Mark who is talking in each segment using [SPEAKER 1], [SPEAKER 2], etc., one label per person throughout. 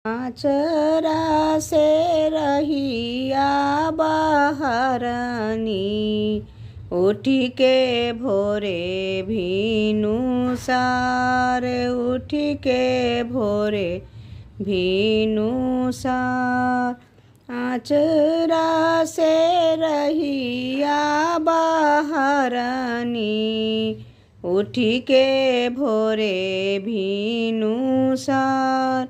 [SPEAKER 1] आचरा से रहिया बहरनी, उठी के भोरे भीनु सार, उठी के भोरे भीनु सार। आचरा से रहिया बहरनी, उठी के भोरे भीनु सार,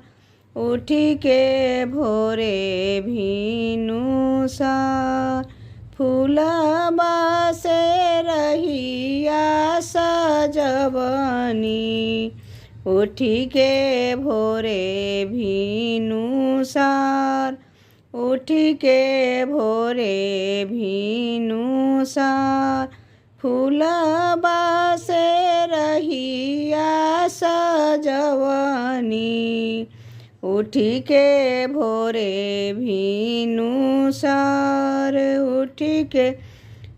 [SPEAKER 1] उठी के भोरे भीनु सार। फूलबा से रहिया सजवनी, उठी के भोरे भीनु सार, उठी के भोरे भीनु सार। फूलबा से रहिया सजवनी, उठी के भोरे भीनु सार, उठी के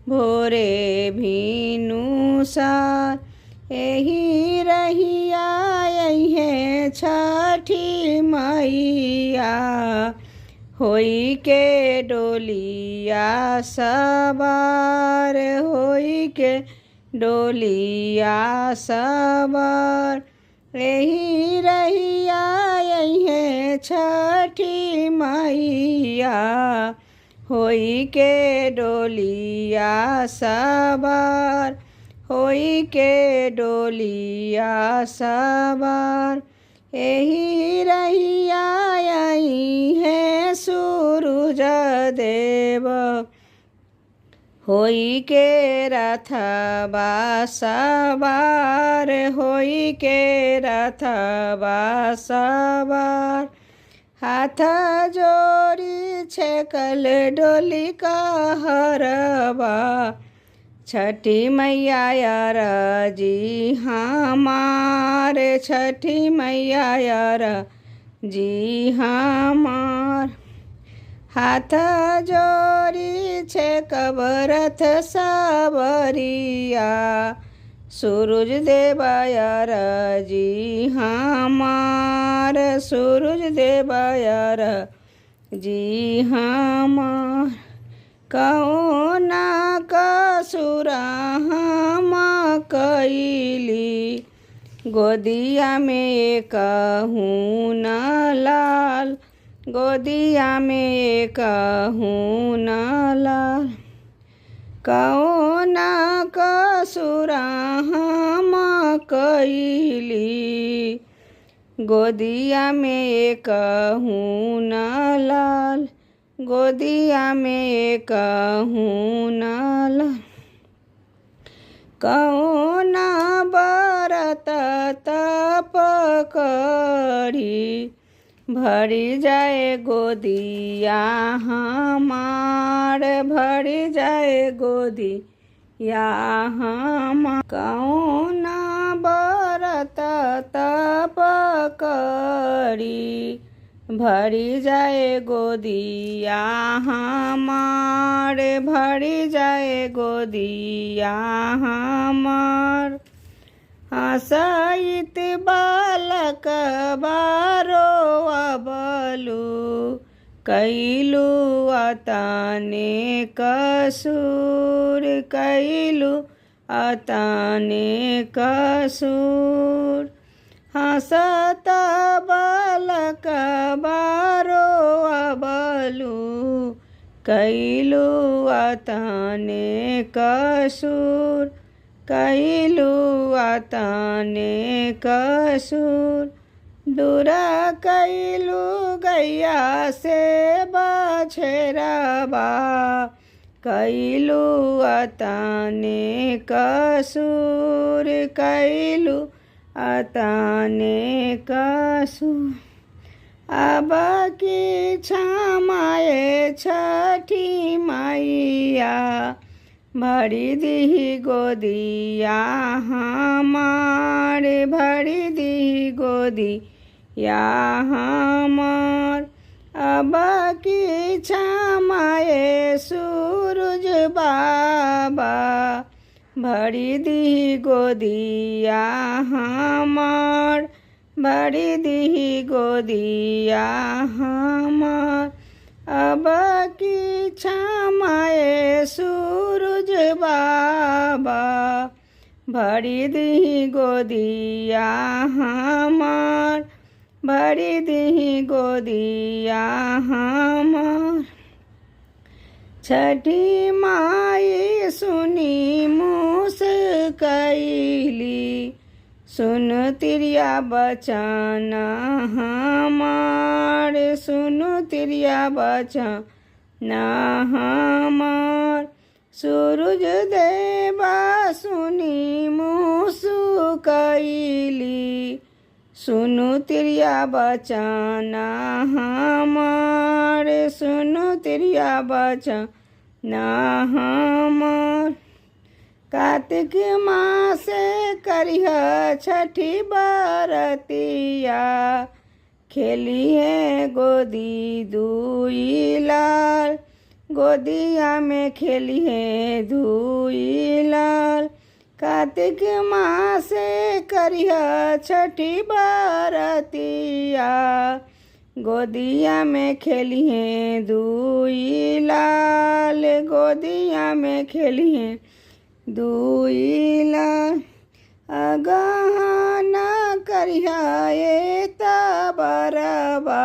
[SPEAKER 1] भोरे भीनु सार। एही रहिया यही छठी मैया, होई के डोलिया सवार, होई के डोलिया सवार। एही रहिया यही छठी मैया, होई के डोलिया सवार, होई के डोलिया सवार। एही रहिया यही है सूरज देव, होई के रथबा सवार, होई के रथबा सवार। हाथ जोड़ी छेकल डोली कहरबा, छठी मैया अरजी हमार, छठी मैया अरजी हमार। हाथ जोड़ी छेकब रथ सबरिया, सूरज देव अरजी हमार, सूरज देव अरजी हमार। कौना कसुर हम कैली, गोदिया में कहूँ न लाल, गोदिया में कहूँ न लाल। कौना कसुर हम कैली, गोदिया में कहूँ न लाल, गोदिया में कहूँ न लाल। कौना बरत तप करी, भरी जाए गोदिया हमार, भरी जाए गोदिया हमार। कौना बरत तप करी, भरी जाए गोदिया हमार, भरी जाए गोदिया हमार। हसैत बालक बारो अबलू, कैलू अतने कसूर, कैलू अतने कसूर। हसत बालक बारो अबलू, कैलू अतने कसूर, कैलू अतने कसूर। दूरा कैलू गैया से बछरबा, कैलू अतने कसूर, कैलू अतने कसूर। अब की क्षमाए छठी मैया, भरी दी गोदिया हमार, भरी दी गोदिया हमार। अब की क्षमाए सूरज बाबा, भरी दी गोदिया हमार, भरी दीही गोदिया हमार अब की क्षमाए सूरज बाबा भरी दीही गोदिया हमार भरी दीही गोदिया हमार छठी माई सुनी मुस्कैली सुन तिरिया बचन हमार सुन तिरिया बचन हमार सूरज देवा सुनी मुस्कैली सुनु तिरिया बचन हमार सुनु तिरिया बचन हमार कार्तिक मासे करिह छठी बरतिया खेलिए गोदी दुई लाल गोदिया में खेलिए दुई लाल कार्तिक मासे करिह छठी बरतिया गोदिया में खेलिए दुई लाल गोदिया में खेलिए दुई लाल अगहना करिहा बरबा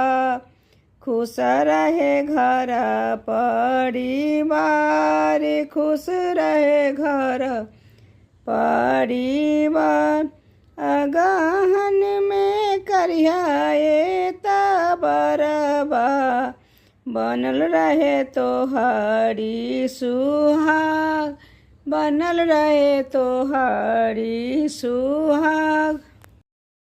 [SPEAKER 1] खुश रहे घर परिवार खुश रहे घर परिवार अगहन में करिहा बरबा बनल रहे तो हरी सुहाग बनल रहे तो हरी सुहाग।